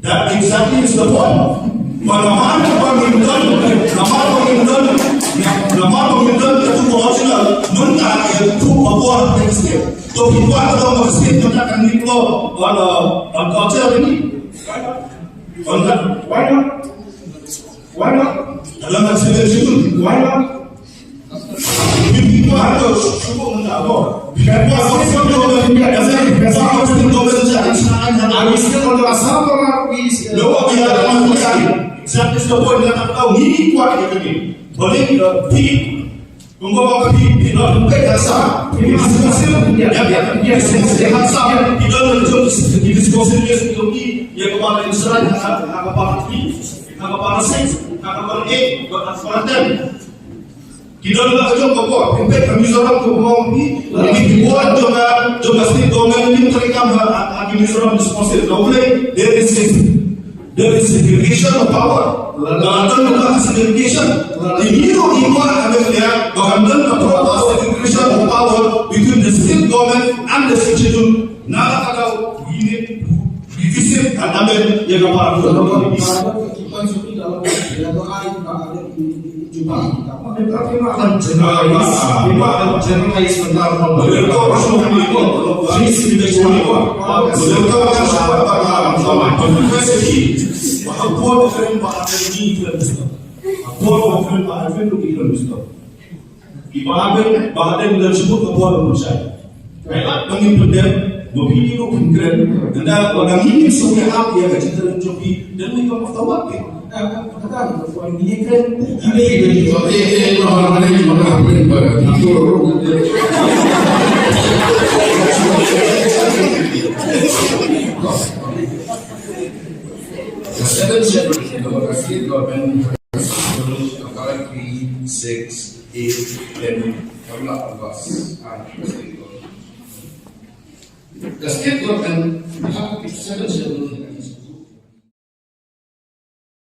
That exactly is the point. Lamar pemimpin itu original, mentah itu apa tekstil. To itu ada mesin yang akan diplo on culture ini. Why not? Dalam hasil itu, why not? Itu ada cukup menabo. Biar exactly the point that I'm now needing quite a bit. But then kita nak kerja pokok, impek kami seorang tu mau ini dibuat domestic domain ini terikam kami seorang disponsor. Boleh there is segregation of power. Dalam tentang segregation, ini iman ada dia bahkan proper segregation of power between the state government and the citizen. Nada kalau ini divisit dan ada yang apa? The seven shepherds in the state government antara 3, 6, 8, 10, 14 the state government have 7 shepherds.